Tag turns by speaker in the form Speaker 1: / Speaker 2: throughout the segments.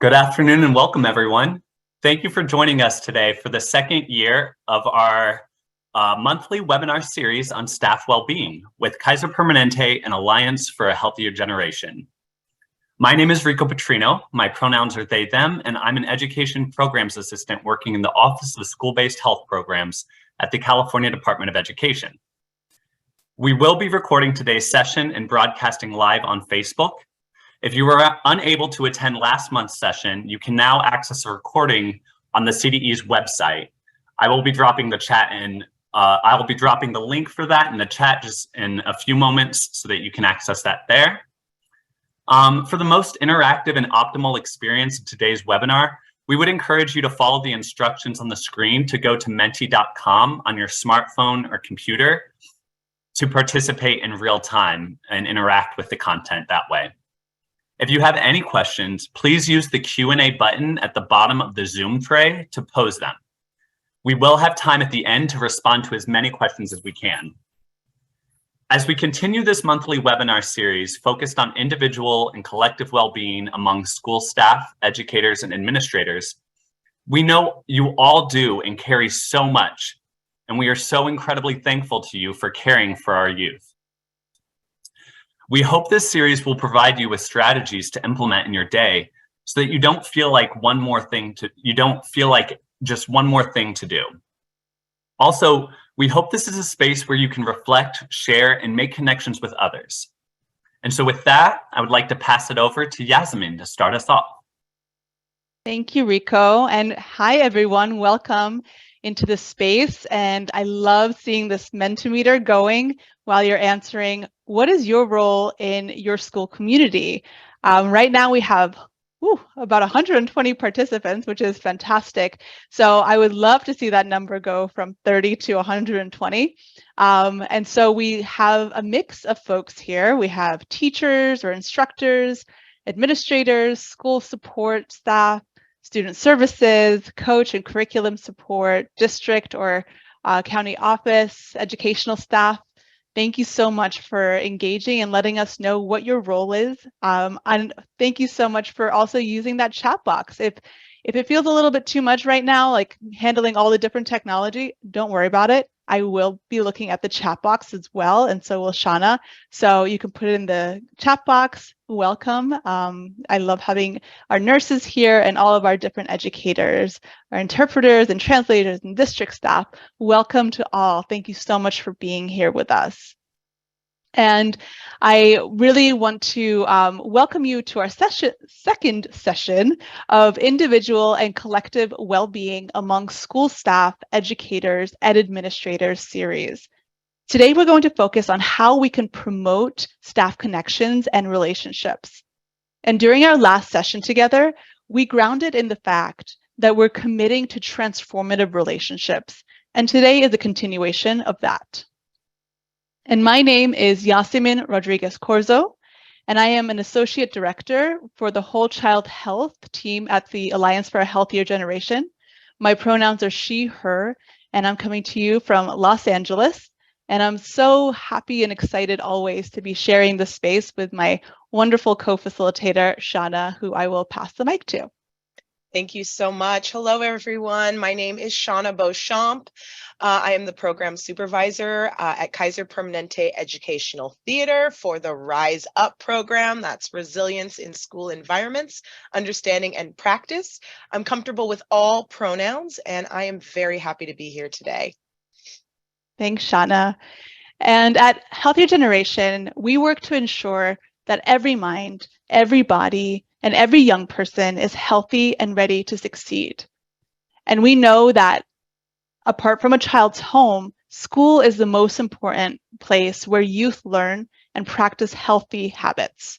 Speaker 1: Good afternoon and welcome, everyone. Thank you for joining us today for the second year of our monthly webinar series on staff well-being with Kaiser Permanente and Alliance for a Healthier Generation. My name is Rico Petrino. My pronouns are they, them, and I'm an education programs assistant working in the Office of School-Based Health Programs at the California Department of Education. We will be recording today's session and broadcasting live on Facebook. If you were unable to attend last month's session, you can now access a recording on the CDE's website. I will be dropping the link for that in the chat just in a few moments so that you can access that there. For the most interactive and optimal experience of today's webinar, we would encourage you to follow the instructions on the screen to go to menti.com on your smartphone or computer to participate in real time and interact with the content that way. If you have any questions, please use the Q&A button at the bottom of the Zoom tray to pose them. We will have time at the end to respond to as many questions as we can. As we continue this monthly webinar series focused on individual and collective well-being among school staff, educators, and administrators, we know you all do and carry so much, and we are so incredibly thankful to you for caring for our youth. We hope this series will provide you with strategies to implement in your day so that you don't feel like just one more thing to do. Also, we hope this is a space where you can reflect, share, and make connections with others. And so with that, I would like to pass it over to Yasmin to start us off.
Speaker 2: Thank you, Rico. And hi, everyone. Welcome into the space. And I love seeing this Mentimeter going while you're answering, what is your role in your school community? Right now we have about 120 participants, which is fantastic. So I would love to see that number go from 30 to 120. And so we have a mix of folks here. We have teachers or instructors, administrators, school support staff, student services, coach and curriculum support, district or county office, educational staff. Thank you so much for engaging and letting us know what your role is. And thank you so much for also using that chat box. If it feels a little bit too much right now, like handling all the different technology, don't worry about it. I will be looking at the chat box as well, and so will Shauna. So you can put it in the chat box. Welcome. I love having our nurses here and all of our different educators, our interpreters and translators and district staff. Welcome to all. Thank you so much for being here with us. And I really want to welcome you to our second session of individual and collective well-being among school staff, educators, and administrators series. Today, we're going to focus on how we can promote staff connections and relationships. And during our last session together, we grounded in the fact that we're committing to transformative relationships. And today is a continuation of that. And my name is Yasmin Rodriguez Corzo, and I am an associate director for the whole child health team at the Alliance for a Healthier Generation. My pronouns are she, her, and I'm coming to you from Los Angeles. And I'm so happy and excited always to be sharing this space with my wonderful co-facilitator, Shauna, who I will pass the mic to.
Speaker 3: Thank you so much. Hello, everyone. My name is Shauna Beauchamp. I am the program supervisor at Kaiser Permanente Educational Theater for the Rise Up program. That's Resilience in School Environments, Understanding and Practice. I'm comfortable with all pronouns, and I am very happy to be here today.
Speaker 2: Thanks, Shauna. And at Healthier Generation, we work to ensure that every mind, every body, and every young person is healthy and ready to succeed. And we know that apart from a child's home, school is the most important place where youth learn and practice healthy habits.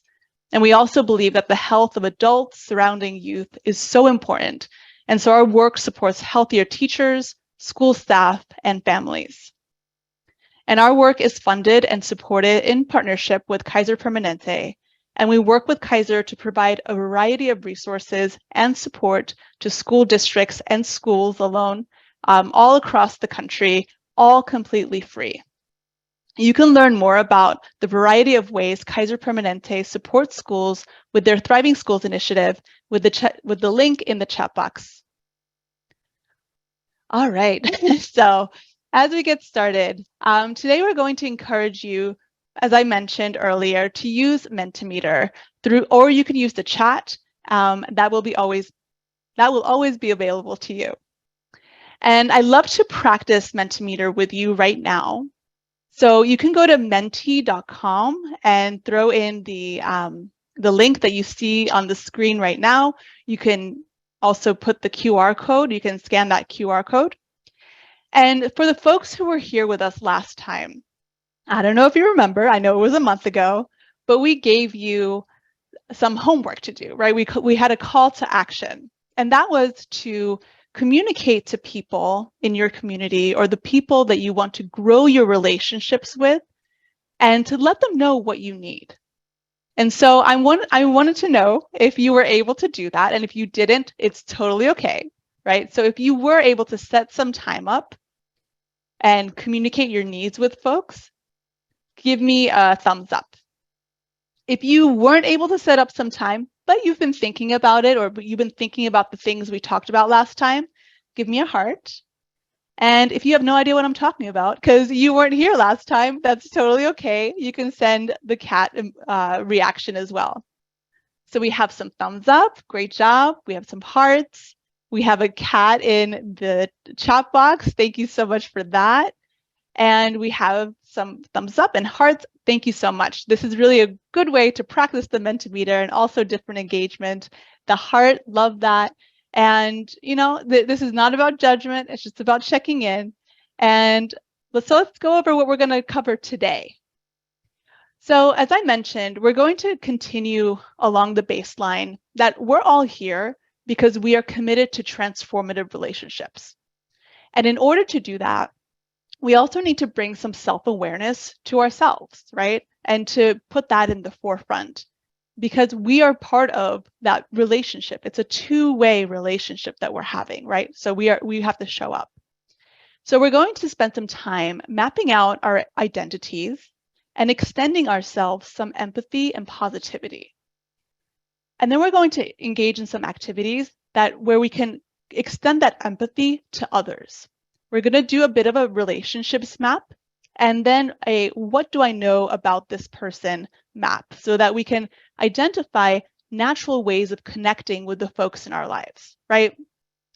Speaker 2: And we also believe that the health of adults surrounding youth is so important. And so our work supports healthier teachers, school staff, and families. And our work is funded and supported in partnership with Kaiser Permanente. And we work with Kaiser to provide a variety of resources and support to school districts and schools alone, all across the country, all completely free. You can learn more about the variety of ways Kaiser Permanente supports schools with their Thriving Schools initiative with the link in the chat box. All right, so as we get started, today we're going to encourage you, as I mentioned earlier, to use Mentimeter or you can use the chat. That will always be available to you. And I love to practice Mentimeter with you right now. So you can go to menti.com and throw in the link that you see on the screen right now. You can also put the QR code. You can scan that QR code. And for the folks who were here with us last time, I don't know if you remember, I know it was a month ago, but we gave you some homework to do, right? We had a call to action, and that was to communicate to people in your community or the people that you want to grow your relationships with, and to let them know what you need. And so I wanted to know if you were able to do that, and if you didn't, it's totally okay, right? So if you were able to set some time up and communicate your needs with folks, give me a thumbs up. If you weren't able to set up some time, but you've been thinking about it, or you've been thinking about the things we talked about last time, give me a heart. And if you have no idea what I'm talking about, because you weren't here last time, that's totally okay. You can send the cat reaction as well. So we have some thumbs up, great job. We have some hearts. We have a cat in the chat box. Thank you so much for that. And we have some thumbs up and hearts. Thank you so much. This is really a good way to practice the Mentimeter and also different engagement. The heart, love that. And, you know, this is not about judgment. It's just about checking in. And let's go over what we're going to cover today. So as I mentioned, we're going to continue along the baseline that we're all here because we are committed to transformative relationships. And in order to do that, we also need to bring some self-awareness to ourselves, right? And to put that in the forefront, because we are part of that relationship. It's a two-way relationship that we're having, right? So we have to show up. So we're going to spend some time mapping out our identities and extending ourselves some empathy and positivity. And then we're going to engage in some activities where we can extend that empathy to others. We're going to do a bit of a relationships map, and then a what do I know about this person map, so that we can identify natural ways of connecting with the folks in our lives, right?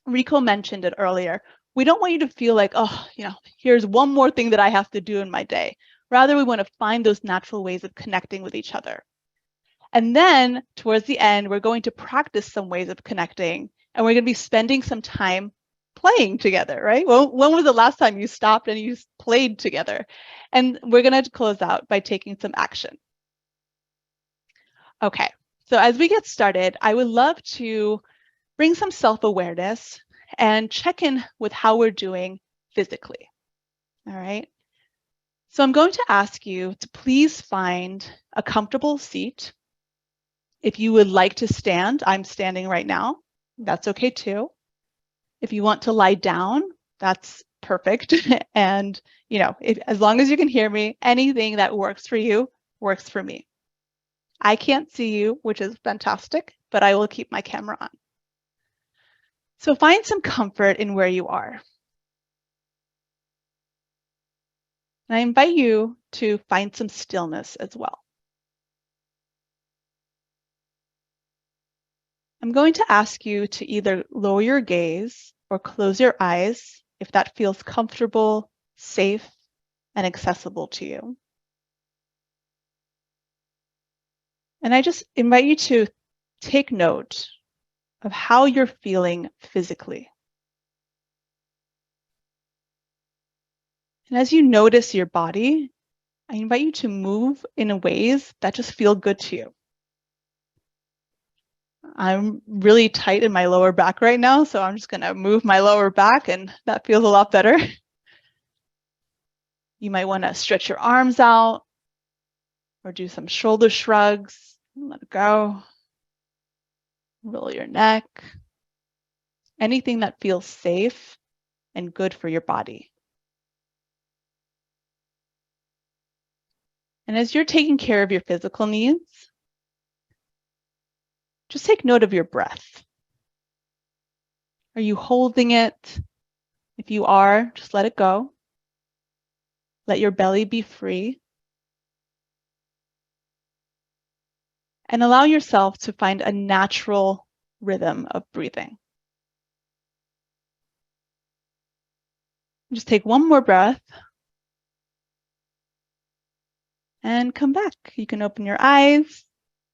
Speaker 2: Rico mentioned it earlier. We don't want you to feel like, oh, you know, here's one more thing that I have to do in my day. Rather, we want to find those natural ways of connecting with each other. And then towards the end, we're going to practice some ways of connecting, and we're going to be spending some time playing together, right? Well, when was the last time you stopped and you played together? And we're going to close out by taking some action. Okay, so as we get started, I would love to bring some self-awareness and check in with how we're doing physically. All right. So I'm going to ask you to please find a comfortable seat. If you would like to stand, I'm standing right now. That's okay too. If you want to lie down, that's perfect. And, you know, as long as you can hear me, anything that works for you works for me. I can't see you, which is fantastic, but I will keep my camera on. So find some comfort in where you are. And I invite you to find some stillness as well. I'm going to ask you to either lower your gaze or close your eyes if that feels comfortable, safe, and accessible to you. And I just invite you to take note of how you're feeling physically. And as you notice your body, I invite you to move in ways that just feel good to you. I'm really tight in my lower back right now, so I'm just going to move my lower back, and that feels a lot better. You might want to stretch your arms out or do some shoulder shrugs. Let it go. Roll your neck. Anything that feels safe and good for your body. And as you're taking care of your physical needs, just take note of your breath. Are you holding it? If you are, just let it go. Let your belly be free. And allow yourself to find a natural rhythm of breathing. Just take one more breath and come back. You can open your eyes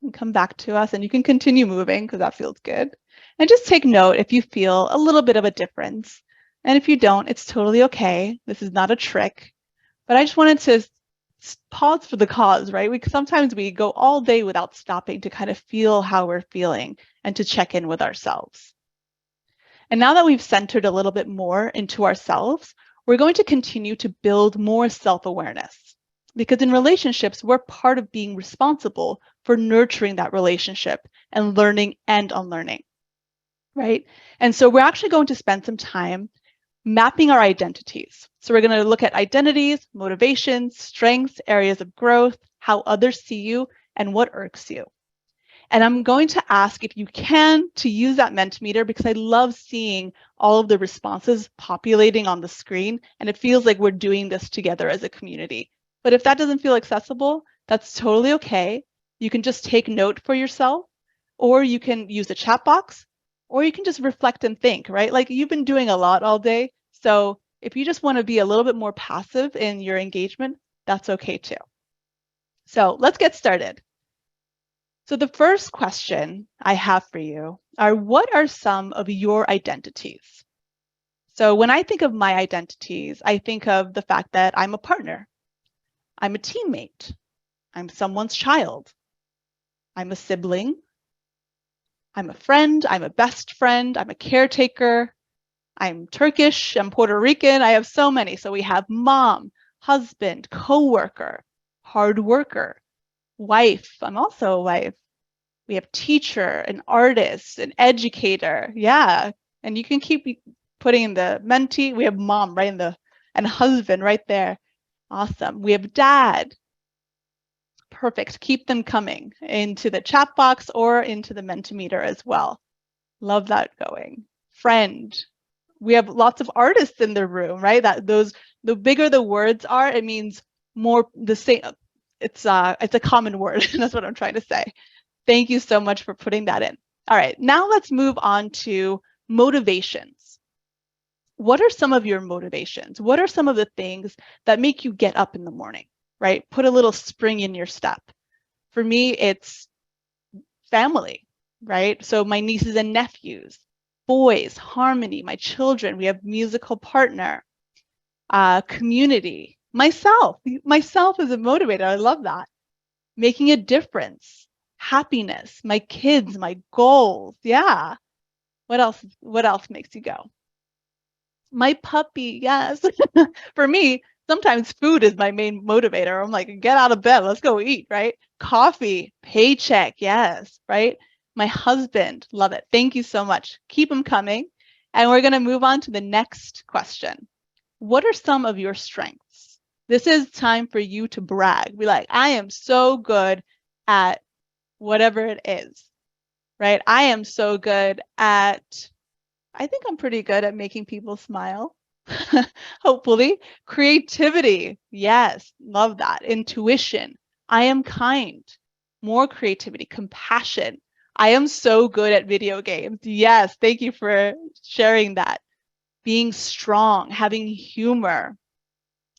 Speaker 2: and come back to us, and you can continue moving because that feels good. And just take note if you feel a little bit of a difference. And if you don't, it's totally okay. This is not a trick. But I just wanted to pause for the cause, right? Sometimes we go all day without stopping to kind of feel how we're feeling and to check in with ourselves. And now that we've centered a little bit more into ourselves, we're going to continue to build more self-awareness. Because in relationships, we're part of being responsible for nurturing that relationship and learning and unlearning, right? And so we're actually going to spend some time mapping our identities. So we're going to look at identities, motivations, strengths, areas of growth, how others see you, and what irks you. And I'm going to ask if you can to use that Mentimeter because I love seeing all of the responses populating on the screen, and it feels like we're doing this together as a community. But if that doesn't feel accessible, that's totally okay. You can just take note for yourself, or you can use a chat box, or you can just reflect and think, right? Like you've been doing a lot all day. So if you just want to be a little bit more passive in your engagement, that's okay too. So let's get started. So the first question I have for you are, what are some of your identities? So when I think of my identities, I think of the fact that I'm a partner, I'm a teammate, I'm someone's child, I'm a sibling, I'm a friend, I'm a best friend, I'm a caretaker, I'm Turkish, I'm Puerto Rican, I have so many. So we have mom, husband, coworker, hard worker, wife, I'm also a wife. We have teacher, an artist, an educator. Yeah. And you can keep putting the mentee. We have mom right in the, and husband right there. Awesome. We have dad. Perfect. Keep them coming into the chat box or into the Mentimeter as well. Love that going. Friend. We have lots of artists in the room, right? The bigger the words are, it means more the same. It's a common word. That's what I'm trying to say. Thank you so much for putting that in. All right, now let's move on to motivations. What are some of your motivations? What are some of the things that make you get up in the morning, right? Put a little spring in your step. For me, it's family, right? So my nieces and nephews, boys, harmony, my children, we have musical partner, community, myself is a motivator. I love that. Making a difference. Happiness, my kids, my goals. Yeah. What else makes you go? My puppy, yes. For me, sometimes food is my main motivator. I'm like, get out of bed, let's go eat, right? Coffee, paycheck, yes, right? My husband, love it. Thank you so much. Keep them coming. And we're going to move on to the next question. What are some of your strengths? This is time for you to brag. Be like, I am so good at whatever it is, right? I am so good at, I think I'm pretty good at making people smile, hopefully. Creativity, yes, love that. Intuition, I am kind. More creativity, compassion. I am so good at video games. Yes, thank you for sharing that. Being strong, having humor.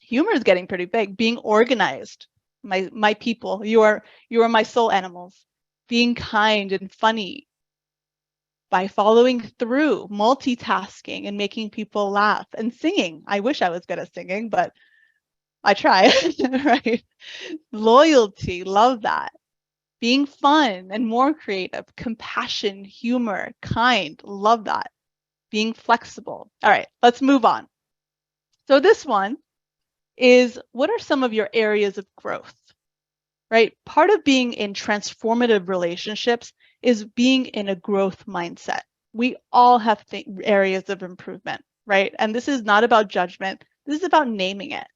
Speaker 2: Humor is getting pretty big. Being organized. My people, you are my soul animals. Being kind and funny, by following through, multitasking and making people laugh, and singing. I wish I was good at singing, but I try, right? Loyalty, love that. Being fun and more creative, compassion, humor, kind, love that. Being flexible. All right, let's move on. So this one is, what are some of your areas of growth? Right? Part of being in transformative relationships is being in a growth mindset. We all have areas of improvement, right? And this is not about judgment. This is about naming it.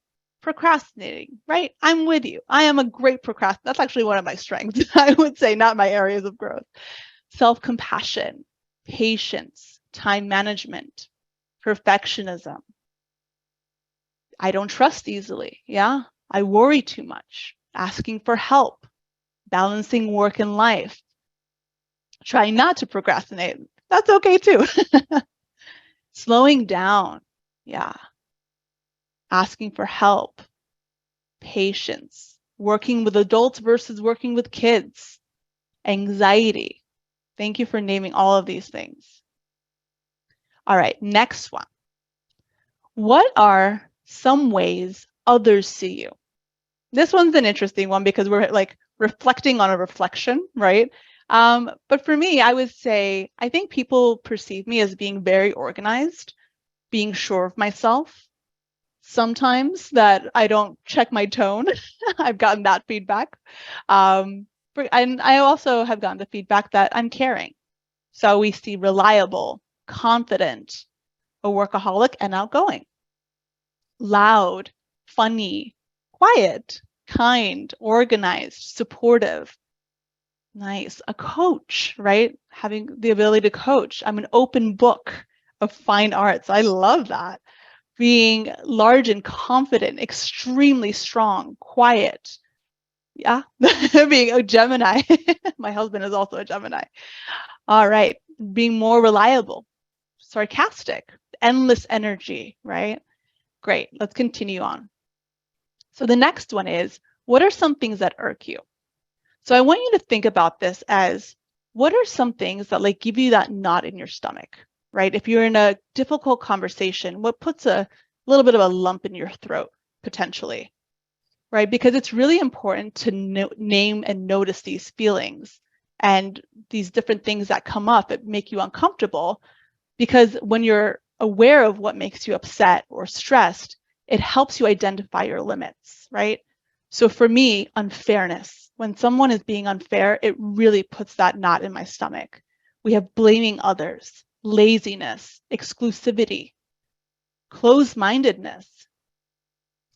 Speaker 2: procrastinating, right? I'm with you. I am a great procrastinator. That's actually one of my strengths, I would say, not my areas of growth. Self-compassion, patience, time management, perfectionism. I don't trust easily. Yeah. I worry too much. Asking for help, balancing work and life, trying not to procrastinate. That's okay too. Slowing down. Yeah. Asking for help, patience, working with adults versus working with kids, anxiety. Thank you for naming all of these things. All right, next one. What are some ways others see you? This one's an interesting one because we're like reflecting on a reflection, right? But for me, I would say, I think people perceive me as being very organized, being sure of myself. Sometimes that I don't check my tone. I've gotten that feedback. And I also have gotten the feedback that I'm caring. So we see reliable, confident, a workaholic, and outgoing. Loud, funny, quiet, kind, organized, supportive. Nice. A coach, right? Having the ability to coach. I'm an open book of fine arts. I love that. Being large and confident, extremely strong, quiet. Yeah. Being a Gemini. My husband is also a Gemini. All right. Being more reliable, sarcastic, endless energy, right? Great. Let's continue on. So the next one is, what are some things that irk you? So I want you to think about this as, what are some things that like give you that knot in your stomach, right? If you're in a difficult conversation, what puts a little bit of a lump in your throat potentially, right? Because it's really important to name and notice these feelings and these different things that come up that make you uncomfortable, because when you're aware of what makes you upset or stressed, it helps you identify your limits, right? So for me, unfairness. When someone is being unfair, it really puts that knot in my stomach. We have blaming others, laziness, exclusivity, closed-mindedness,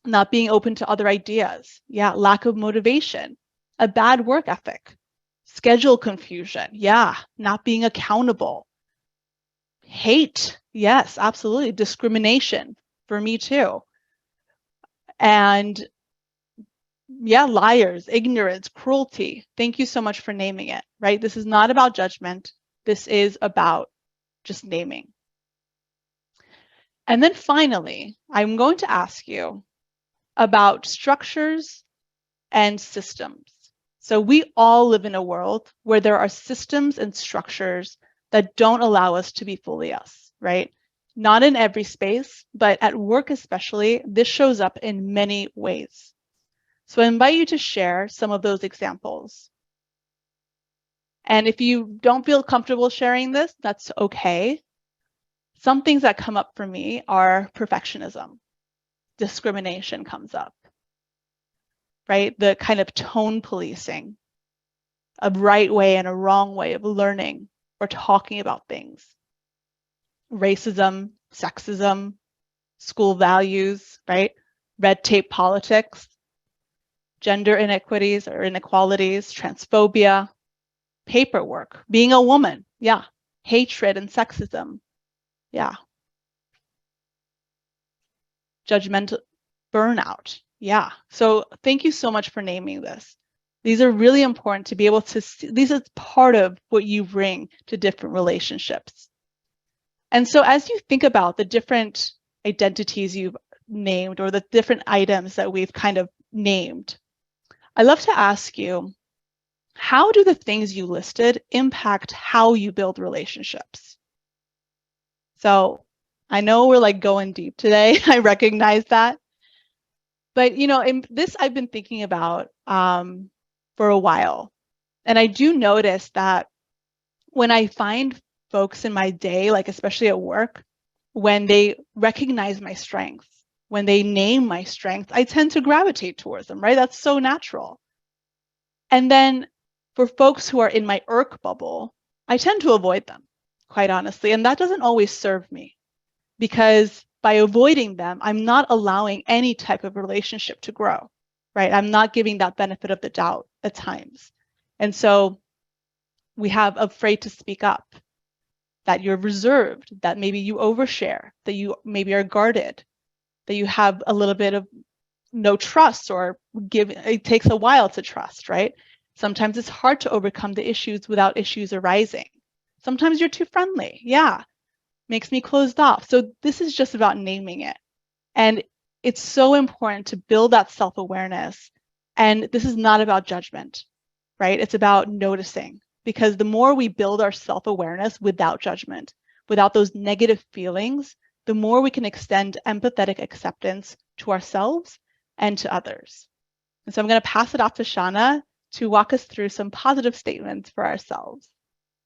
Speaker 2: not being open to other ideas. Yeah, lack of motivation, a bad work ethic, schedule confusion. Yeah, not being accountable. Hate. Yes, absolutely. Discrimination for me too. And yeah, liars, ignorance, cruelty. Thank you so much for naming it, right? This is not about judgment. This is about just naming. And then finally, I'm going to ask you about structures and systems. So we all live in a world where there are systems and structures that don't allow us to be fully us, right? Not in every space, but at work especially, this shows up in many ways. So I invite you to share some of those examples. And if you don't feel comfortable sharing this, that's okay. Some things that come up for me are perfectionism. Discrimination comes up, right? The kind of tone policing, a right way and a wrong way of learning or talking about things. Racism, sexism, school values, right? Red tape politics, gender inequities or inequalities, transphobia, paperwork, being a woman, yeah, hatred and sexism, yeah. Judgmental, burnout, yeah. So thank you so much for naming this. These are really important to be able to see. These are part of what you bring to different relationships. And so as you think about the different identities you've named or the different items that we've kind of named, I'd love to ask you, how do the things you listed impact how you build relationships? So I know we're like going deep today. I recognize that. But, you know, in this I've been thinking about for a while. And I do notice that when I find folks in my day, like especially at work, when they recognize my strengths, when they name my strengths, I tend to gravitate towards them, right? That's so natural. And then for folks who are in my irk bubble, I tend to avoid them, quite honestly. And that doesn't always serve me, because by avoiding them, I'm not allowing any type of relationship to grow, right? I'm not giving that benefit of the doubt at times. And so we have afraid to speak up, that you're reserved, that maybe you overshare, that you maybe are guarded, that you have a little bit of no trust, or it takes a while to trust, right? Sometimes it's hard to overcome the issues without issues arising. Sometimes you're too friendly. Yeah, makes me closed off. So this is just about naming it. And it's so important to build that self-awareness. And this is not about judgment, right? It's about noticing, because the more we build our self-awareness without judgment, without those negative feelings, the more we can extend empathetic acceptance to ourselves and to others. And so I'm going to pass it off to Shauna to walk us through some positive statements for ourselves.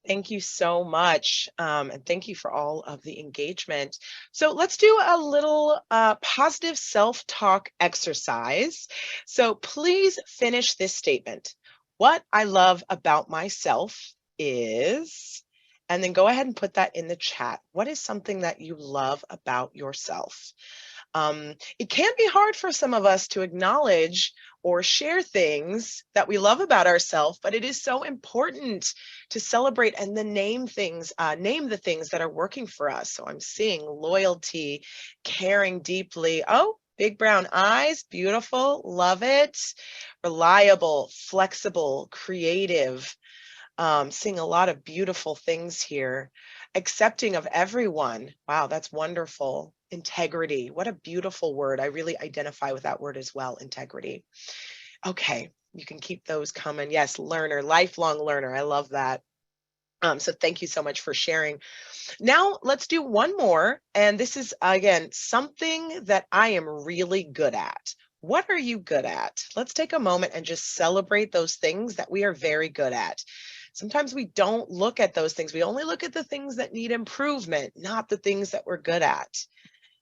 Speaker 3: Thank you so much. And thank you for all of the engagement. So let's do a little positive self-talk exercise. So please finish this statement. What I love about myself is, and then go ahead and put that in the chat. What is something that you love about yourself? It can be hard for some of us to acknowledge or share things that we love about ourselves, but it is so important to celebrate and then name the things that are working for us. So I'm seeing loyalty, caring deeply. Oh, big brown eyes, beautiful, love it. Reliable, flexible, creative. Seeing a lot of beautiful things here. Accepting of everyone. Wow, that's wonderful. Integrity. What a beautiful word. I really identify with that word as well, integrity. Okay, you can keep those coming. Yes, learner, lifelong learner. I love that. So thank you so much for sharing. Now let's do one more. And this is, again, something that I am really good at. What are you good at? Let's take a moment and just celebrate those things that we are very good at. Sometimes we don't look at those things. We only look at the things that need improvement, not the things that we're good at.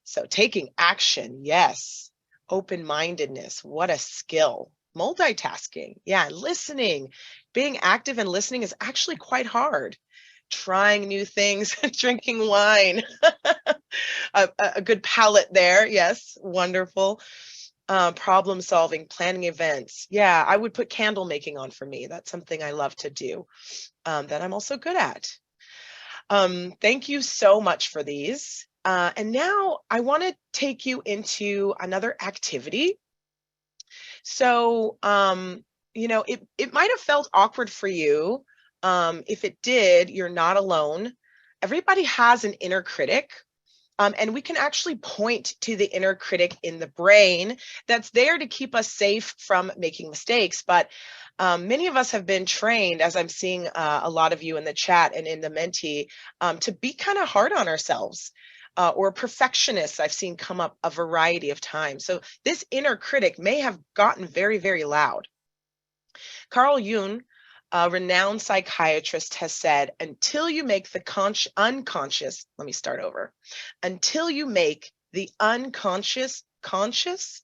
Speaker 3: So taking action, yes. Open-mindedness, what a skill. Multitasking, yeah. Listening, being active and listening is actually quite hard. Trying new things, drinking wine, a good palate there, yes, wonderful. Problem solving, planning events. Yeah, I would put candle making on for me. That's something I love to do that I'm also good at. Thank you so much for these. And now I want to take you into another activity. So, it might have felt awkward for you. If it did, you're not alone. Everybody has an inner critic. And we can actually point to the inner critic in the brain that's there to keep us safe from making mistakes. But many of us have been trained, as I'm seeing a lot of you in the chat and in the Menti, to be kind of hard on ourselves. Or perfectionists I've seen come up a variety of times. So this inner critic may have gotten very, very loud. Carl Jung, a renowned psychiatrist, has said, until you make the unconscious, let me start over. Until you make the unconscious conscious,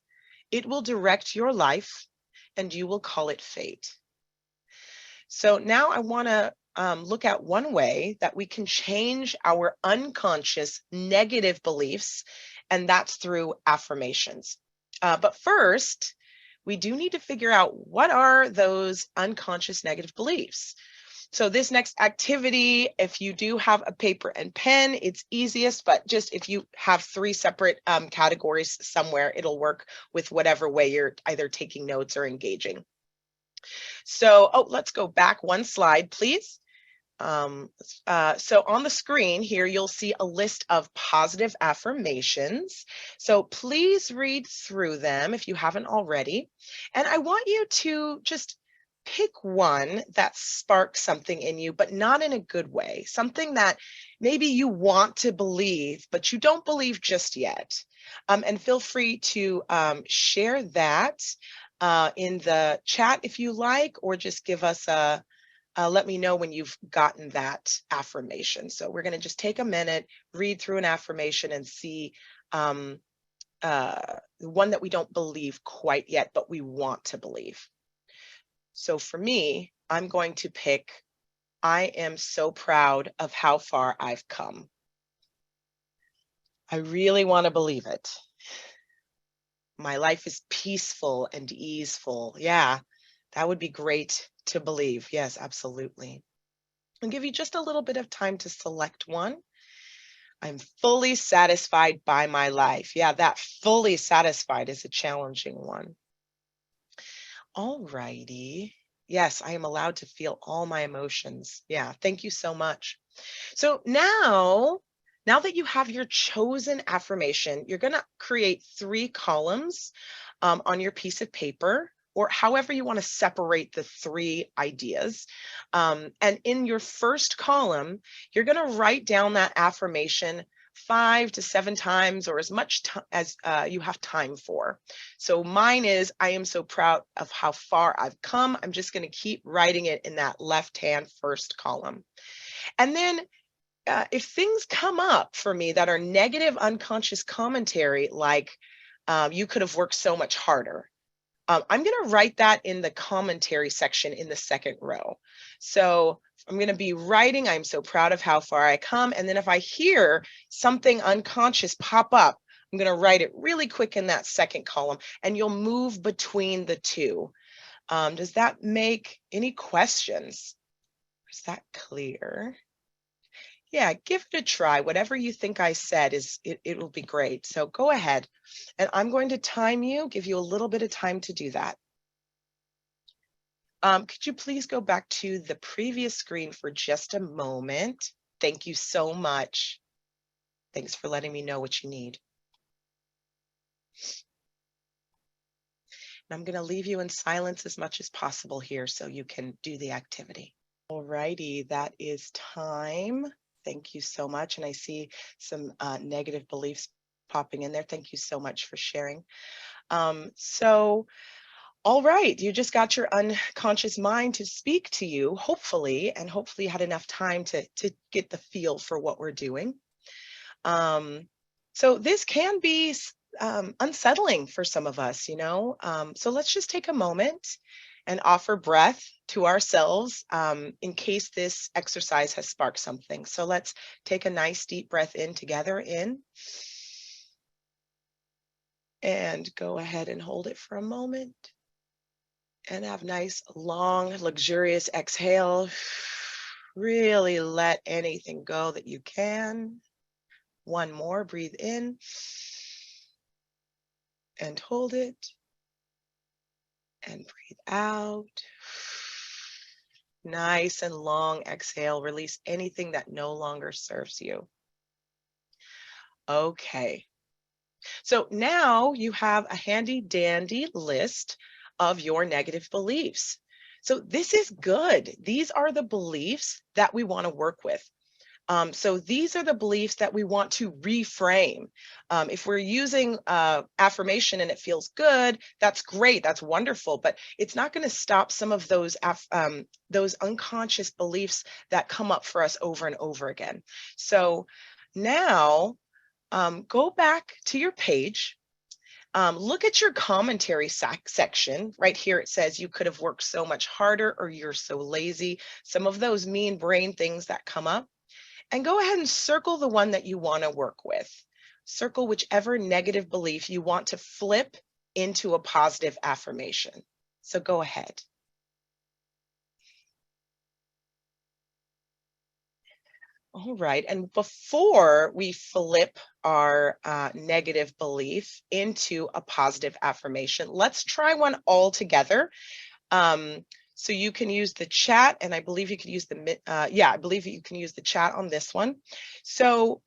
Speaker 3: it will direct your life and you will call it fate. So now I want to look at one way that we can change our unconscious negative beliefs, and that's through affirmations. But first, we do need to figure out what are those unconscious negative beliefs. So this next activity, if you do have a paper and pen, it's easiest, but just if you have 3 separate categories somewhere, it'll work with whatever way you're either taking notes or engaging. So, let's go back one slide, please. So on the screen here, you'll see a list of positive affirmations. So please read through them if you haven't already. And I want you to just pick one that sparks something in you, but not in a good way. Something that maybe you want to believe, but you don't believe just yet. And feel free to share that in the chat if you like, or just give us a let me know when you've gotten that affirmation. So we're going to just take a minute, read through an affirmation and see one that we don't believe quite yet, but we want to believe. So for me, I'm going to pick, I am so proud of how far I've come. I really want to believe it. My life is peaceful and easeful. Yeah, that would be great to believe. Yes, absolutely. I'll give you just a little bit of time to select one. I'm fully satisfied by my life. Yeah, that fully satisfied is a challenging one. All righty. Yes, I am allowed to feel all my emotions. Yeah, thank you so much. So now that you have your chosen affirmation, you're going to create 3 columns on your piece of paper, or however you want to separate the 3 ideas. And in your first column, you're going to write down that affirmation 5 to 7 times, or as much as you have time for. So mine is, I am so proud of how far I've come. I'm just going to keep writing it in that left-hand first column. And then if things come up for me that are negative unconscious commentary, like you could have worked so much harder, I'm going to write that in the commentary section in the second row. So I'm going to be writing, I'm so proud of how far I come. And then if I hear something unconscious pop up, I'm going to write it really quick in that second column, and you'll move between the two. Does that make any questions? Is that clear? Yeah, give it a try. Whatever you think I said it will be great. So go ahead, and I'm going to time you, give you a little bit of time to do that. Could you please go back to the previous screen for just a moment? Thank you so much. Thanks for letting me know what you need. And I'm going to leave you in silence as much as possible here so you can do the activity. All righty, that is time. Thank you so much. And I see some negative beliefs popping in there. Thank you so much for sharing. All right, you just got your unconscious mind to speak to you, hopefully, and hopefully you had enough time to get the feel for what we're doing. So this can be unsettling for some of us, you know. So let's just take a moment and offer breath to ourselves in case this exercise has sparked something. So let's take a nice deep breath in together, in. And go ahead and hold it for a moment. And have nice, long, luxurious exhale. Really let anything go that you can. One more, breathe in and hold it. And breathe out. Nice and long exhale. Release anything that no longer serves you. Okay. So now you have a handy dandy list of your negative beliefs. So this is good. These are the beliefs that we want to work with. So these are the beliefs that we want to reframe. If we're using affirmation and it feels good, that's great, that's wonderful, but it's not going to stop some of those unconscious beliefs that come up for us over and over again. So now go back to your page. Look at your commentary section. Right here it says you could have worked so much harder, or you're so lazy. Some of those mean brain things that come up. And go ahead and circle the one that you want to work with. Circle whichever negative belief you want to flip into a positive affirmation. So go ahead. All right, and before we flip our negative belief into a positive affirmation, let's try one all together. So you can use the chat, and I believe you can use I believe you can use the chat on this one. So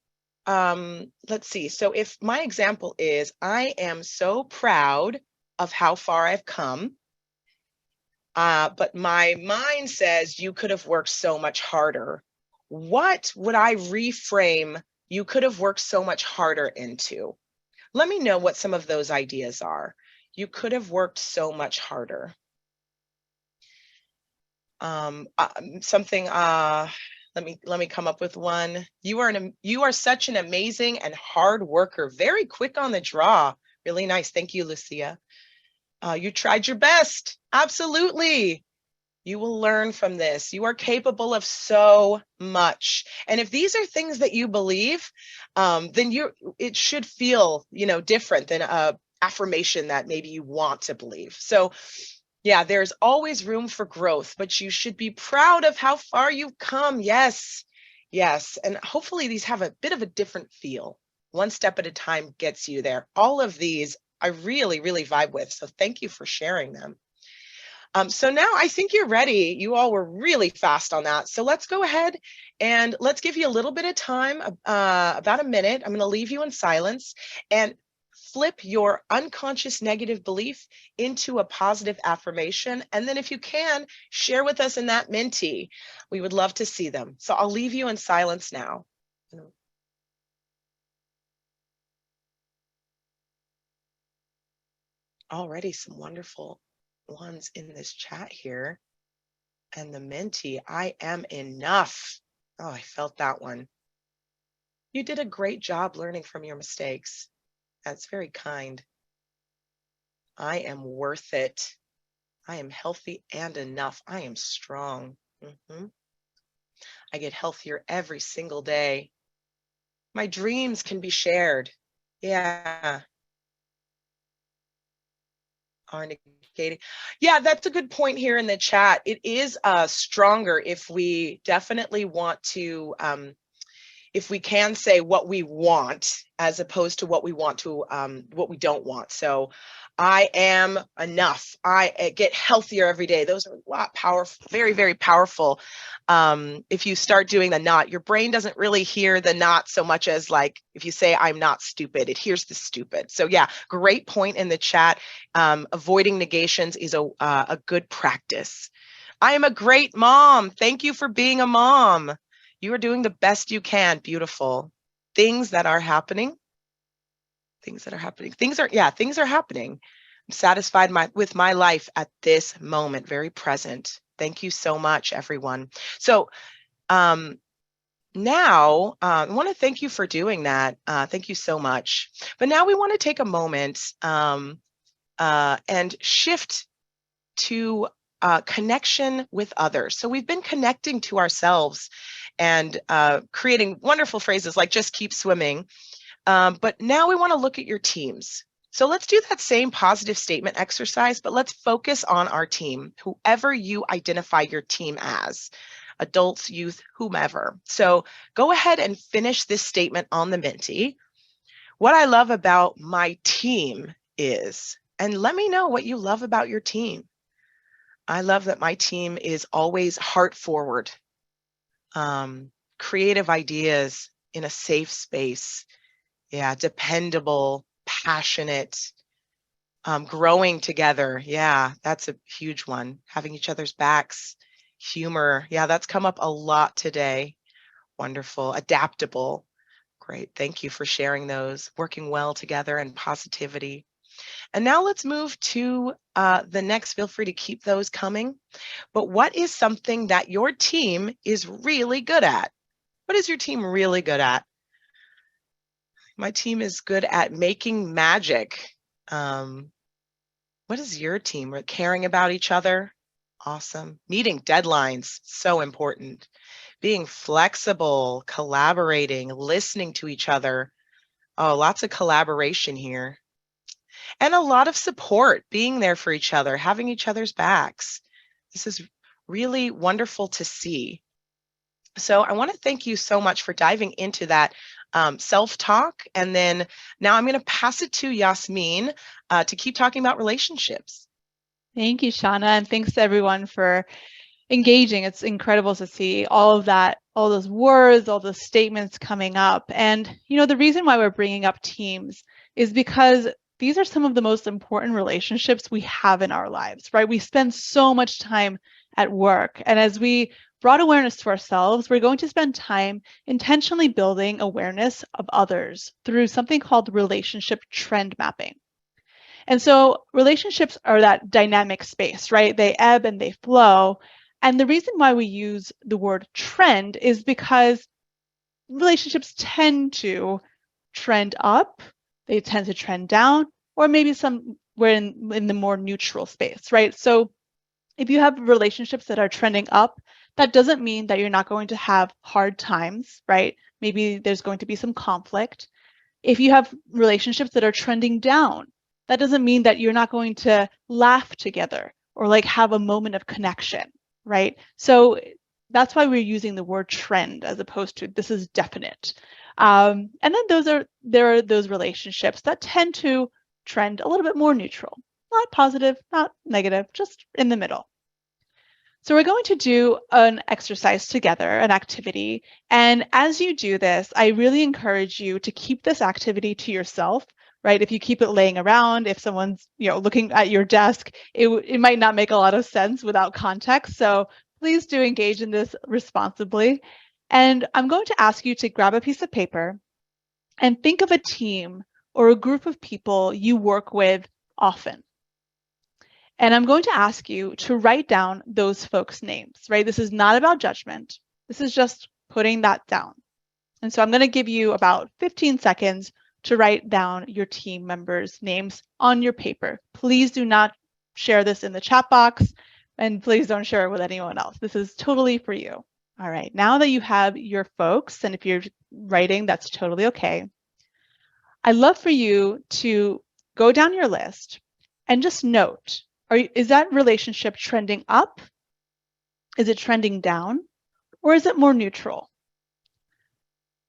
Speaker 3: let's see. So if my example is, I am so proud of how far I've come, but my mind says you could have worked so much harder. What would I reframe you could have worked so much harder into? Let me know what some of those ideas are. You could have worked so much harder. Let me come up with one. You are such an amazing and hard worker. Very quick on the draw. Really nice. Thank you, Lucia. You tried your best. Absolutely. You will learn from this. You are capable of so much. And if these are things that you believe, then it should feel, different than a affirmation that maybe you want to believe. So yeah, there's always room for growth, but you should be proud of how far you've come. Yes. Yes. And hopefully these have a bit of a different feel. One step at a time gets you there. All of these I really, really vibe with. So thank you for sharing them. So now I think you're ready. You all were really fast on that. So let's go ahead and let's give you a little bit of time, about a minute. I'm going to leave you in silence and flip your unconscious negative belief into a positive affirmation. And then if you can, share with us in that Menti. We would love to see them. So I'll leave you in silence now. Already some wonderful ones in this chat here. And the Menti, I am enough. Oh, I felt that one. You did a great job learning from your mistakes. That's very kind. I am worth it. I am healthy and enough. I am strong. I get healthier every single day. My dreams can be shared. Yeah. Are negating. Yeah, that's a good point here in the chat. It is stronger if we definitely want to, if we can say what we want as opposed to what we want to, what we don't want. So I am enough. I get healthier every day. Those are a lot powerful, very, very powerful. If you start doing the not, your brain doesn't really hear the not so much as like, if you say, I'm not stupid, it hears the stupid. So yeah, great point in the chat. Avoiding negations is a good practice. I am a great mom. Thank you for being a mom. You are doing the best you can. Beautiful. Things that are happening. Things are happening. I'm satisfied with my life at this moment. Very present. Thank you so much, everyone. So now I want to thank you for doing that. Thank you so much. But now we want to take a moment and shift to connection with others. So we've been connecting to ourselves and creating wonderful phrases like just keep swimming. But now we want to look at your teams. So let's do that same positive statement exercise, but let's focus on our team, whoever you identify your team as, adults, youth, whomever. So go ahead and finish this statement on the Menti. What I love about my team is, and let me know what you love about your team. I love that my team is always heart forward, creative ideas in a safe space. Yeah, dependable, passionate, growing together. Yeah, that's a huge one. Having each other's backs, humor. Yeah, that's come up a lot today. Wonderful. Adaptable. Great. Thank you for sharing those. Working well together and positivity. And now let's move to the next. Feel free to keep those coming. But what is something that your team is really good at? What is your team really good at? My team is good at making magic. What is your team? Caring about each other? Awesome. Meeting deadlines, so important. Being flexible, collaborating, listening to each other. Oh, lots of collaboration here. And a lot of support, being there for each other, having each other's backs. This is really wonderful to see. So I want to thank you so much for diving into that self-talk. And then now I'm going to pass it to Yasmin to keep talking about relationships.
Speaker 2: Thank you, Shauna, and thanks to everyone for engaging. It's incredible to see all of that, all those words, all those statements coming up. And, the reason why we're bringing up teams is because these are some of the most important relationships we have in our lives, right? We spend so much time at work. And as we brought awareness to ourselves, we're going to spend time intentionally building awareness of others through something called relationship trend mapping. And so relationships are that dynamic space, right? They ebb and they flow. And the reason why we use the word trend is because relationships tend to trend up, they tend to trend down, or maybe somewhere in the more neutral space, right? So If you have relationships that are trending up, that doesn't mean that you're not going to have hard times, right? Maybe there's going to be some conflict. If you have relationships that are trending down, that doesn't mean that you're not going to laugh together or like have a moment of connection, right? So that's why we're using the word trend as opposed to this is definite. And then there are those relationships that tend to trend a little bit more neutral, not positive, not negative, just in the middle. So we're going to do an exercise together, an activity. And as you do this, I really encourage you to keep this activity to yourself, right? If you keep it laying around, if someone's looking at your desk, it might not make a lot of sense without context. So please do engage in this responsibly. And I'm going to ask you to grab a piece of paper and think of a team or a group of people you work with often. And I'm going to ask you to write down those folks' names, right? This is not about judgment. This is just putting that down. And so I'm going to give you about 15 seconds to write down your team members' names on your paper. Please do not share this in the chat box, and please don't share it with anyone else. This is totally for you. All right, now that you have your folks, and if you're writing, that's totally okay. I'd love for you to go down your list and just note, is that relationship trending up? Is it trending down? Or is it more neutral?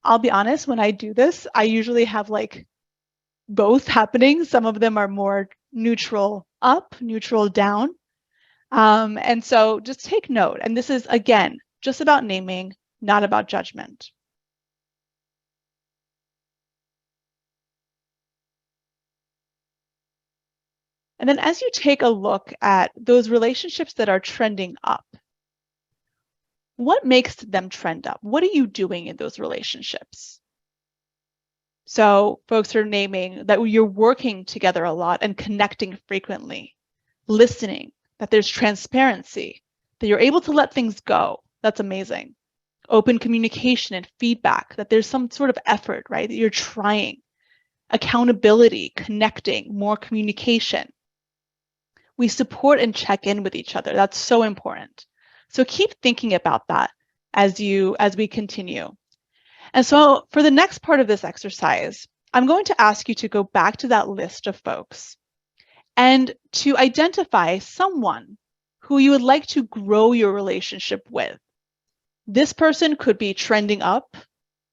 Speaker 2: I'll be honest, when I do this, I usually have like both happening. Some of them are more neutral up, neutral down. And so just take note. And this is, again, just about naming, not about judgment. And then as you take a look at those relationships that are trending up, what makes them trend up? What are you doing in those relationships? So folks are naming that you're working together a lot and connecting frequently, listening, that there's transparency, that you're able to let things go. That's amazing. Open communication and feedback, that there's some sort of effort, right? That you're trying. Accountability, connecting, more communication. We support and check in with each other. That's so important. So keep thinking about that as we continue. And so for the next part of this exercise, I'm going to ask you to go back to that list of folks and to identify someone who you would like to grow your relationship with. This person could be trending up,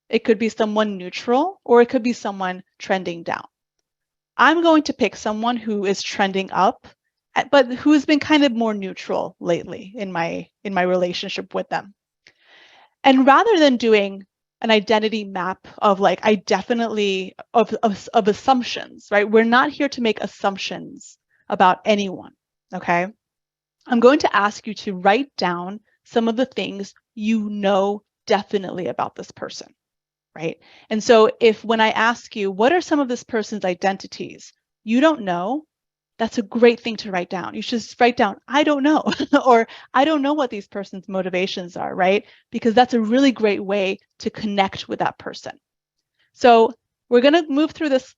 Speaker 2: it could be someone neutral, or it could be someone trending down. I'm going to pick someone who is trending up, but who's been kind of more neutral lately in my relationship with them. And rather than doing an identity map of like of assumptions, right? We're not here to make assumptions about anyone, okay? I'm going to ask you to write down some of the things you know definitely about this person, right? And so when I ask you, what are some of this person's identities you don't know, that's a great thing to write down. You should just write down, I don't know, or I don't know what these person's motivations are, right? Because that's a really great way to connect with that person. So we're going to move through this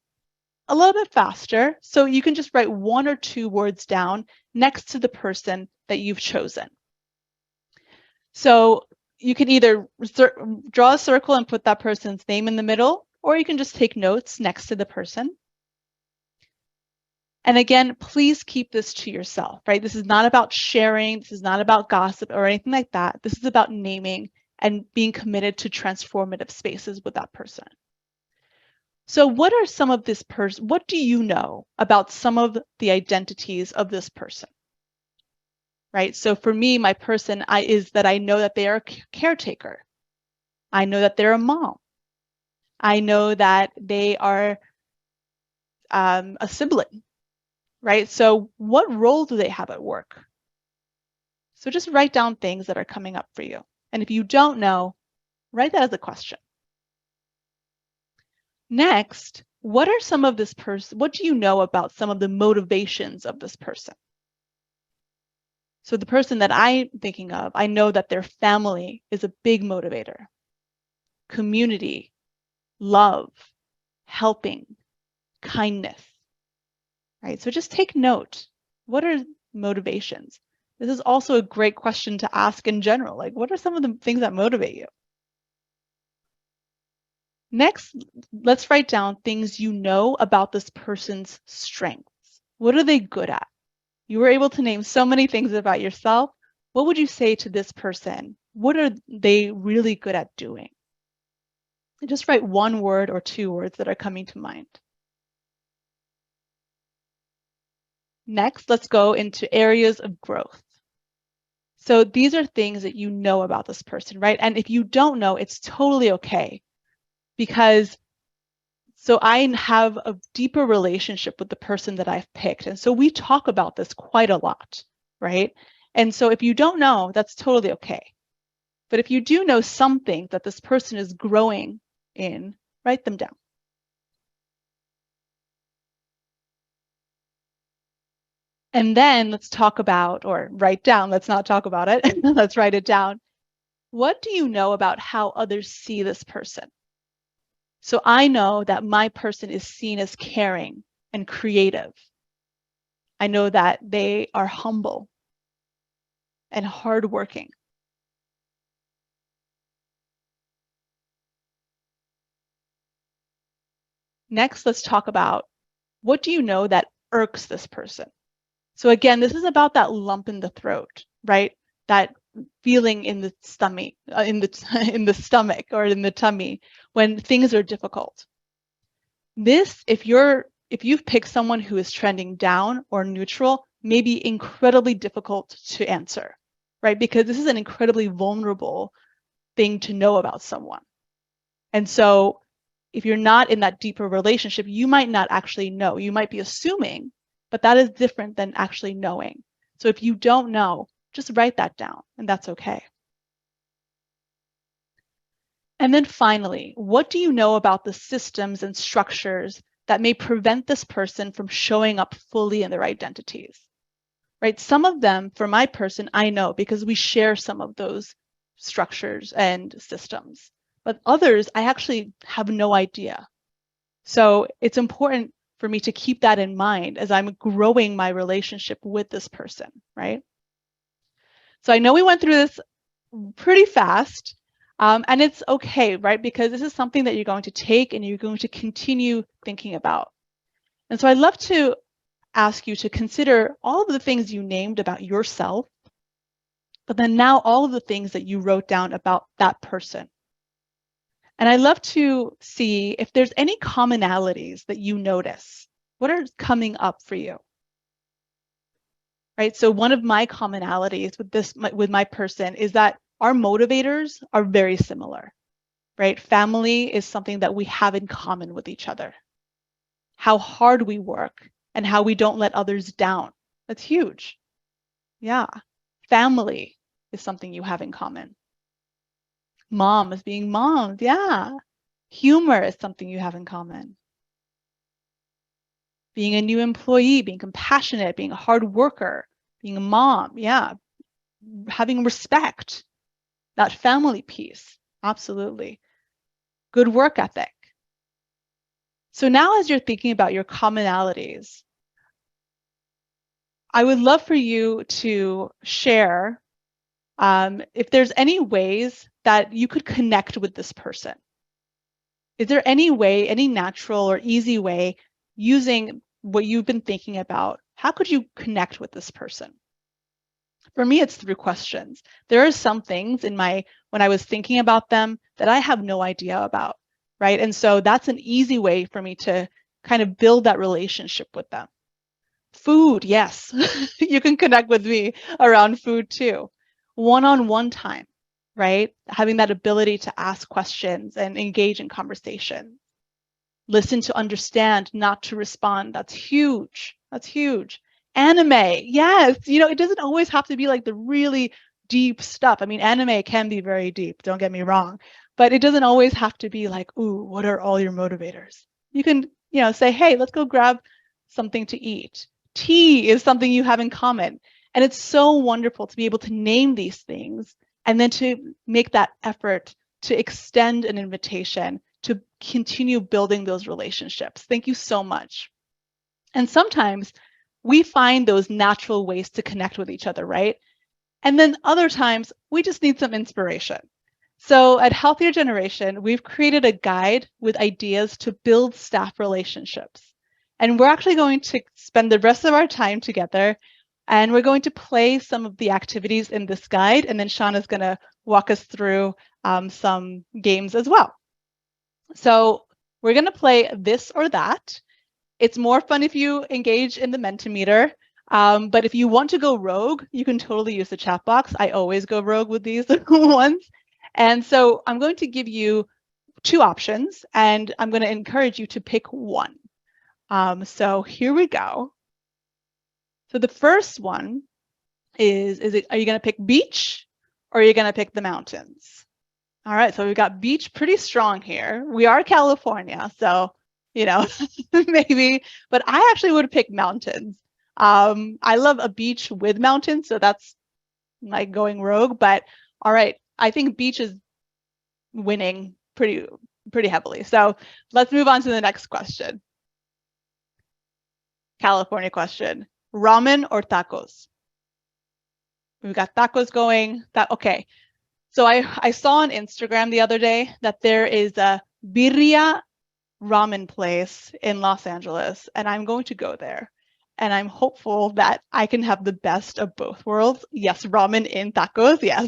Speaker 2: a little bit faster. So you can just write 1 or 2 words down next to the person that you've chosen. So you can either draw a circle and put that person's name in the middle, or you can just take notes next to the person. And again, please keep this to yourself, right? This is not about sharing. This is not about gossip or anything like that. This is about naming and being committed to transformative spaces with that person. So what are some of this person? What do you know about some of the identities of this person? Right? So for me, my person is that I know that they are a caretaker. I know that they're a mom. I know that they are a sibling. Right? So what role do they have at work? So just write down things that are coming up for you. And if you don't know, write that as a question. Next, what are some of this person? What do you know about some of the motivations of this person? So the person that I'm thinking of, I know that their family is a big motivator. Community, love, helping, kindness. Right? So just take note. What are motivations? This is also a great question to ask in general. Like, what are some of the things that motivate you? Next, let's write down things you know about this person's strengths. What are they good at? You were able to name so many things about yourself. What would you say to this person? What are they really good at doing? And just write one word or two words that are coming to mind. Next, let's go into areas of growth. So these are things that you know about this person, right? And if you don't know, it's totally okay. Because so I have a deeper relationship with the person that I've picked. And so we talk about this quite a lot, right? And so if you don't know, that's totally okay. But if you do know something that this person is growing in, write them down. And then let's talk about, or write down, let's not talk about it, let's write it down. What do you know about how others see this person? So I know that my person is seen as caring and creative. I know that they are humble and hardworking. Next, let's talk about what do you know that irks this person? So again, this is about that lump in the throat, right? That feeling in the stomach, in the stomach or in the tummy when things are difficult. This, if you've picked someone who is trending down or neutral, may be incredibly difficult to answer, right? Because this is an incredibly vulnerable thing to know about someone. And so if you're not in that deeper relationship, you might not actually know. You might be assuming, but that is different than actually knowing. So if you don't know, just write that down, and that's okay. And then finally, what do you know about the systems and structures that may prevent this person from showing up fully in their identities? Right? Some of them, for my person, I know because we share some of those structures and systems. But others, I actually have no idea. So it's important for me to keep that in mind as I'm growing my relationship with this person, right? So I know we went through this pretty fast, and it's okay, right? Because this is something that you're going to take and you're going to continue thinking about. And so I'd love to ask you to consider all of the things you named about yourself, but then now all of the things that you wrote down about that person. And I'd love to see if there's any commonalities that you notice. What are coming up for you? Right? So one of my commonalities with my person is that our motivators are very similar, right? Family is something that we have in common with each other. How hard we work and how we don't let others down. That's huge. Yeah. Family is something you have in common. Mom is being moms. Yeah. Humor is something you have in common. Being a new employee, being compassionate, being a hard worker, being a mom. Yeah. Having respect, that family piece. Absolutely. Good work ethic. So now as you're thinking about your commonalities, I would love for you to share if there's any ways that you could connect with this person. Is there any way, any natural or easy way, using what you've been thinking about, how could you connect with this person? For me, it's through questions. There are some things when I was thinking about them that I have no idea about, right? And so that's an easy way for me to kind of build that relationship with them. Food, yes, you can connect with me around food too. One-on-one time, right? Having that ability to ask questions and engage in conversation. Listen to understand, not to respond. That's huge. That's huge. Anime, yes. It doesn't always have to be like the really deep stuff. I mean, anime can be very deep, don't get me wrong, but it doesn't always have to be like, ooh, what are all your motivators? You can, say, hey, let's go grab something to eat. Tea is something you have in common. And it's so wonderful to be able to name these things and then to make that effort to extend an invitation to continue building those relationships. Thank you so much. And sometimes we find those natural ways to connect with each other, right? And then other times we just need some inspiration. So at Healthier Generation, we've created a guide with ideas to build staff relationships. And we're actually going to spend the rest of our time together, and we're going to play some of the activities in this guide, and then Shauna's going to walk us through some games as well. So we're going to play this or that. It's more fun if you engage in the Mentimeter. But if you want to go rogue, you can totally use the chat box. I always go rogue with these ones. And so I'm going to give you 2 options, and I'm going to encourage you to pick one. So here we go. So the first one is are you going to pick beach or are you going to pick the mountains? All right, so we've got beach pretty strong here. We are California, so, you know, maybe, but I actually would pick mountains. I love a beach with mountains, so that's like going rogue, but all right, I think beach is winning pretty heavily. So let's move on to the next question. California question, ramen or tacos? We've got tacos going. Okay. So I saw on Instagram the other day that there is a birria ramen place in Los Angeles, and I'm going to go there. And I'm hopeful that I can have the best of both worlds. Yes, ramen in tacos. Yes.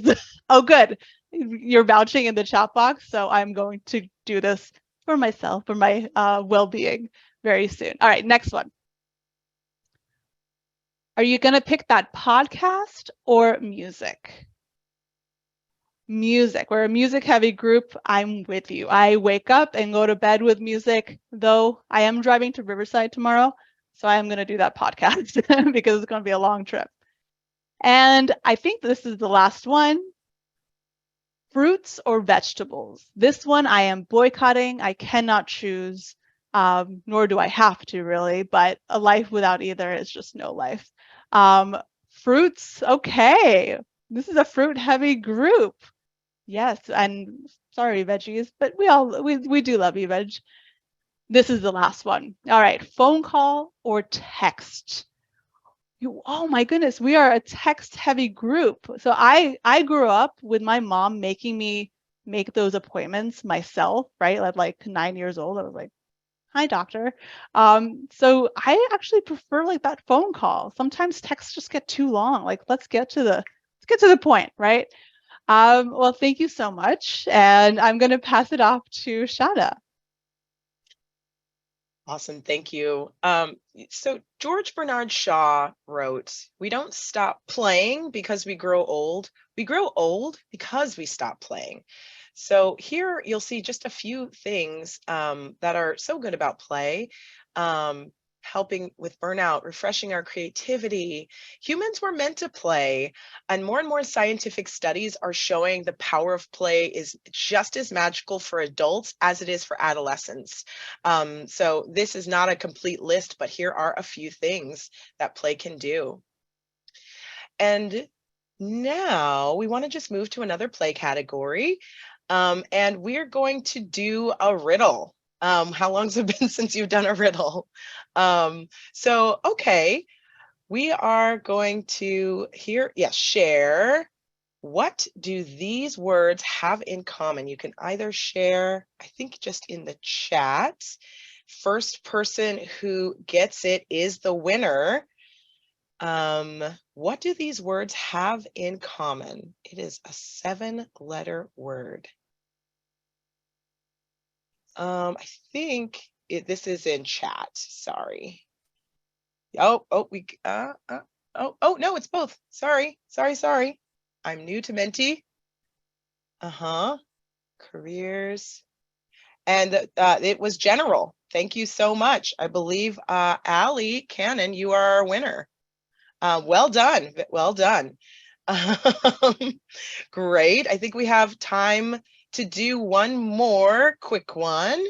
Speaker 2: Oh, good. You're vouching in the chat box. So I'm going to do this for myself, for my well-being very soon. All right, next one. Are you going to pick that podcast or music? Music. We're a music heavy group. I'm with you. I wake up and go to bed with music, though I am driving to Riverside tomorrow. So I am going to do that podcast because it's going to be a long trip. And I think this is the last one. Fruits or vegetables? This one I am boycotting. I cannot choose, nor do I have to really, but a life without either is just no life. Fruits, okay. This is a fruit heavy group. Yes, and sorry, veggies, but we do love you, veg. This is the last one. All right, phone call or text? Oh my goodness, we are a text-heavy group. So I grew up with my mom making me make those appointments myself, right? At like 9 years old, I was like, "Hi, doctor." So I actually prefer like that phone call. Sometimes texts just get too long. Like let's get to the point, right? Well, thank you so much. And I'm going to pass it off to Shada.
Speaker 3: Awesome, thank you. So George Bernard Shaw wrote, "We don't stop playing because we grow old. We grow old because we stop playing." So here you'll see just a few things that are so good about play. Helping with burnout, refreshing our creativity. Humans were meant to play, and more scientific studies are showing the power of play is just as magical for adults as it is for adolescents. So this is not a complete list, but here are a few things that play can do. And now we want to just move to another play category, and we're going to do a riddle. How long has it been since you've done a riddle? Okay, we are going to share. What do these words have in common? You can either share, I think just in the chat. First person who gets it is the winner. What do these words have in common? It is a 7-letter word. I think this is in chat. Sorry. No, it's both. Sorry. I'm new to Menti. Careers. And it was general. Thank you so much. I believe Allie Cannon, you are our winner. Well done. Great. I think we have time to do one more quick one.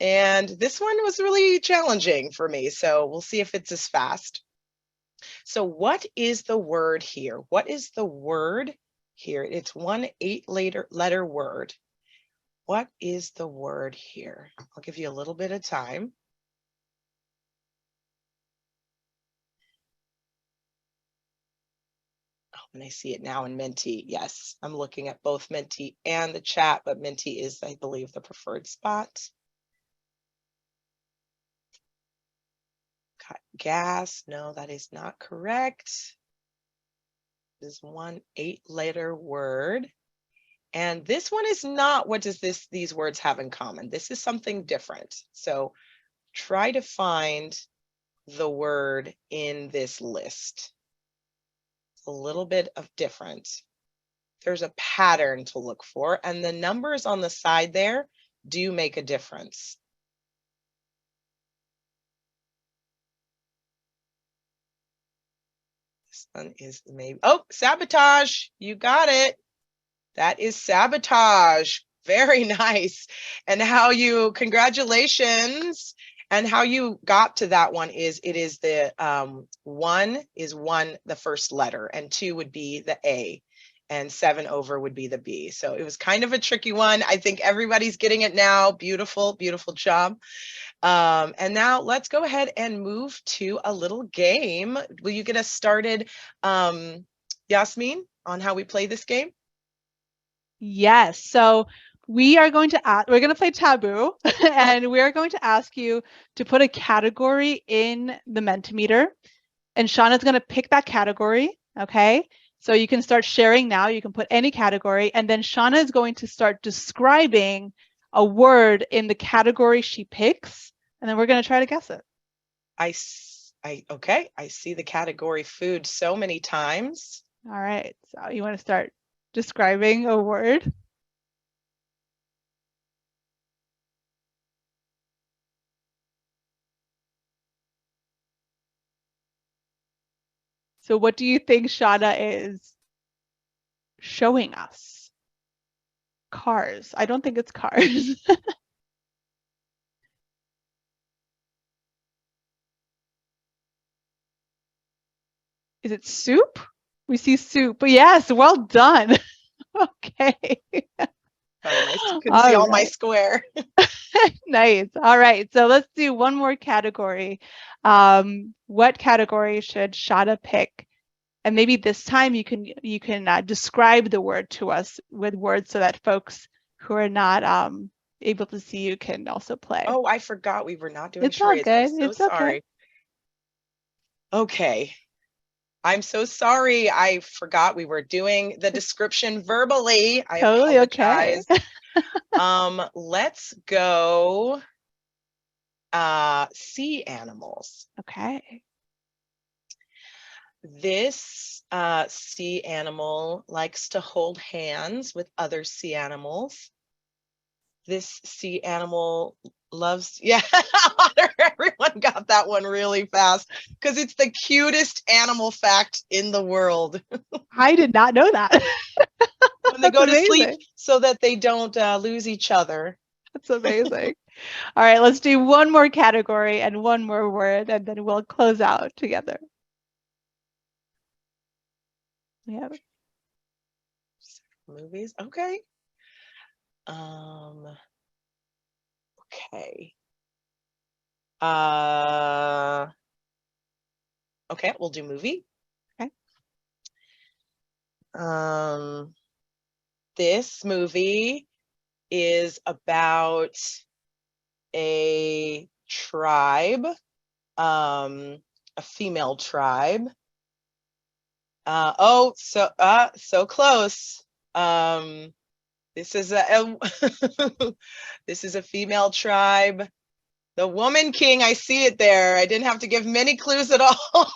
Speaker 3: And this one was really challenging for me, so we'll see if it's as fast. So what is the word here? What is the word here? It's one 8-letter word. What is the word here? I'll give you a little bit of time. And I see it now in Menti. Yes, I'm looking at both Menti and the chat, but Menti is, I believe, the preferred spot. Got gas. No, that is not correct. This is one 8-letter word. And this one is not, what does these words have in common? This is something different. So try to find the word in this list. It's a little bit of different. There's a pattern to look for, and the numbers on the side there do make a difference. This one is maybe, oh, sabotage. You got it. That is sabotage. Very nice. And congratulations. And how you got to that one is, it is the one, the first letter, and 2 would be the A, and 7 over would be the B. So it was kind of a tricky one. I think everybody's getting it now. Beautiful, beautiful job. And now let's go ahead and move to a little game. Will you get us started, Yasmin, on how we play this game?
Speaker 2: Yes. So we're going to play Taboo, and we're going to ask you to put a category in the Mentimeter, and Shauna's going to pick that category. Okay. So you can start sharing now. You can put any category, and then Shauna is going to start describing a word in the category she picks, and then we're going to try to guess it.
Speaker 3: Okay. I see the category food so many times.
Speaker 2: All right. So you want to start describing a word? So what do you think Shauna is showing us? Cars. I don't think it's cars. Is it soup? We see soup. But yes, well done. Okay.
Speaker 3: Nice. You can see all my square.
Speaker 2: Nice. All right. So let's do one more category. What category should Shauna pick? And maybe this time you can describe the word to us with words so that folks who are not able to see you can also play.
Speaker 3: Oh, I forgot we were not doing
Speaker 2: it's charades. All good.
Speaker 3: I'm so
Speaker 2: it's
Speaker 3: sorry. Okay. I'm so sorry. I forgot we were doing the description verbally. I
Speaker 2: totally
Speaker 3: apologize.
Speaker 2: Okay.
Speaker 3: Let's go sea animals.
Speaker 2: Okay.
Speaker 3: This sea animal likes to hold hands with other sea animals. This sea animal loves, yeah, everyone got that one really fast because it's the cutest animal fact in the world.
Speaker 2: I did not know that.
Speaker 3: When they go to sleep so that they don't lose each other.
Speaker 2: That's amazing. All right, let's do one more category and one more word, and then we'll close out together. Yeah.
Speaker 3: Movies. Okay. Okay. Okay, we'll do movie.
Speaker 2: Okay.
Speaker 3: This movie is about a tribe, a female tribe. So close. This is a this is a female tribe. The Woman King, I see it there. I didn't have to give many clues at all.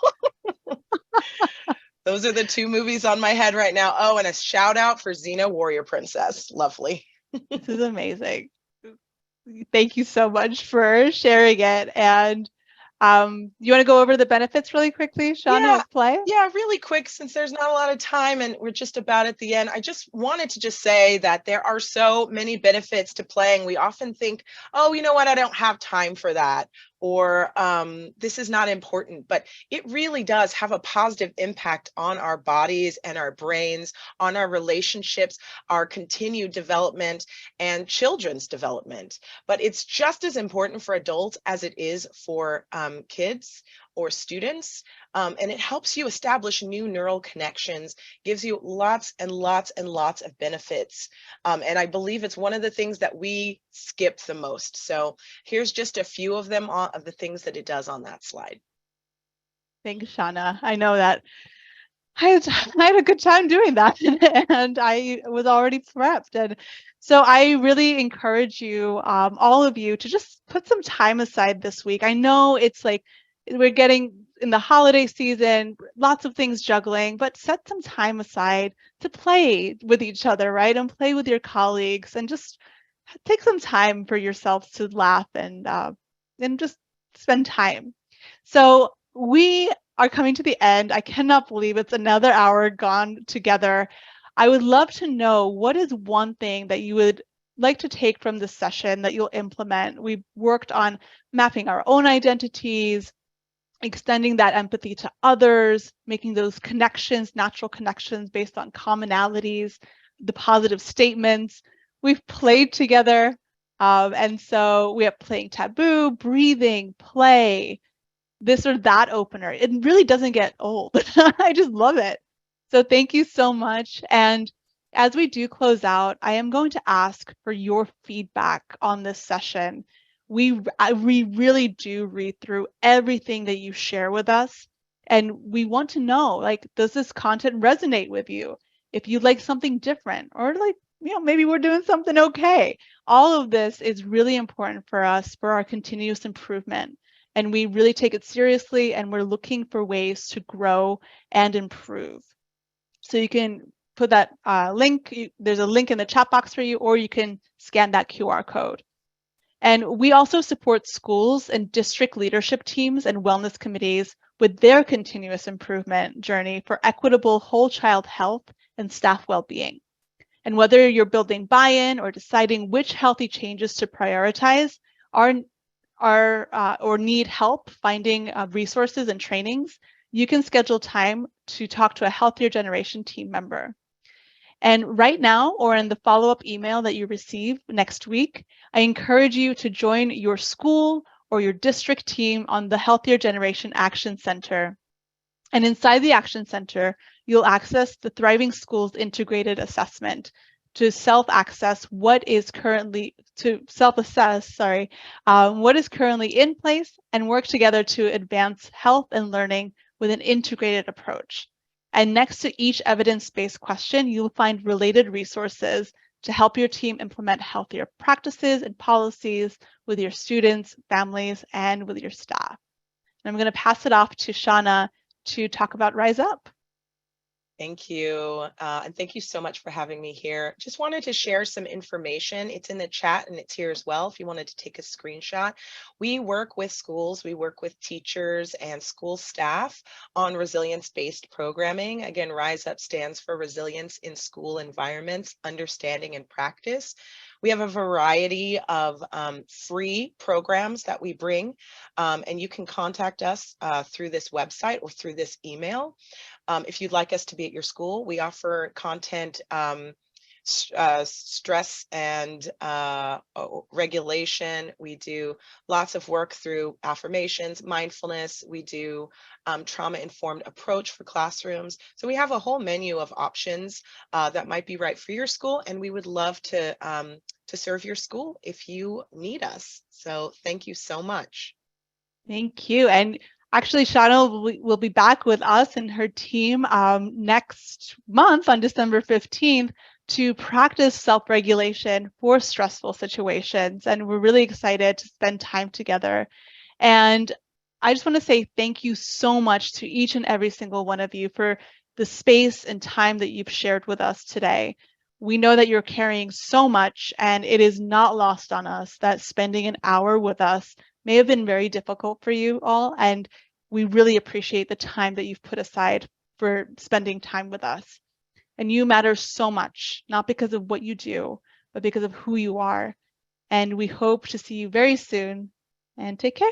Speaker 3: Those are the 2 movies on my head right now. Oh, and a shout out for Xena Warrior Princess. Lovely.
Speaker 2: This is amazing. Thank you so much for sharing it. And you want to go over the benefits really quickly, Shauna, of play?
Speaker 3: Yeah, really quick, since there's not a lot of time and we're just about at the end. I just wanted to say that there are so many benefits to playing. We often think, oh, you know what, I don't have time for that, or this is not important, but it really does have a positive impact on our bodies and our brains, on our relationships, our continued development, and children's development. But it's just as important for adults as it is for kids or students, and it helps you establish new neural connections, gives you lots and lots and lots of benefits. And I believe it's one of the things that we skip the most. So here's just a few of them of the things that it does on that slide.
Speaker 2: Thanks, Shauna. I know that I had a good time doing that, and I was already prepped. And so I really encourage you, all of you, to just put some time aside this week. I know it's like we're getting in the holiday season, lots of things juggling, but set some time aside to play with each other, right? And play with your colleagues, and just take some time for yourselves to laugh and just spend time. So we are coming to the end. I cannot believe it's another hour gone together. I would love to know, what is one thing that you would like to take from this session that you'll implement? We've worked on mapping our own identities, extending that empathy to others, making those connections, natural connections based on commonalities, the positive statements. We've played together. And so we have playing taboo, breathing, play, this or that opener. It really doesn't get old. I just love it. So thank you so much. And as we do close out, I am going to ask for your feedback on this session. We really do read through everything that you share with us. And we want to know, like, does this content resonate with you? If you'd like something different, or like, maybe we're doing something okay. All of this is really important for us for our continuous improvement. And we really take it seriously, and we're looking for ways to grow and improve. So you can put that link, there's a link in the chat box for you, or you can scan that QR code. And we also support schools and district leadership teams and wellness committees with their continuous improvement journey for equitable whole child health and staff well-being. And whether you're building buy-in or deciding which healthy changes to prioritize, or need help finding resources and trainings, you can schedule time to talk to a Healthier Generation team member. And right now, or in the follow-up email that you receive next week, I encourage you to join your school or your district team on the Healthier Generation Action Center. And inside the Action Center, you'll access the Thriving Schools Integrated Assessment to self-assess what is currently in place, and work together to advance health and learning with an integrated approach. And next to each evidence-based question, you'll find related resources to help your team implement healthier practices and policies with your students, families, and with your staff. And I'm going to pass it off to Shauna to talk about Rise Up.
Speaker 3: Thank you. And thank you so much for having me here. Just wanted to share some information. It's in the chat and it's here as well if you wanted to take a screenshot. We work with schools, we work with teachers and school staff on resilience-based programming. Again, Rise Up stands for Resilience in School Environments, Understanding and Practice. We have a variety of free programs that we bring, and you can contact us through this website or through this email. If you'd like us to be at your school, we offer content, stress and regulation. We do lots of work through affirmations, mindfulness. We do trauma-informed approach for classrooms. So we have a whole menu of options that might be right for your school, and we would love to serve your school if you need us. So thank you so much.
Speaker 2: Thank you. And actually, Shauna will be back with us and her team next month on December 15th to practice self-regulation for stressful situations. And we're really excited to spend time together. And I just want to say thank you so much to each and every single one of you for the space and time that you've shared with us today. We know that you're carrying so much, and it is not lost on us that spending an hour with us may have been very difficult for you all, and we really appreciate the time that you've put aside for spending time with us. And you matter so much, not because of what you do, but because of who you are. And we hope to see you very soon, and take care.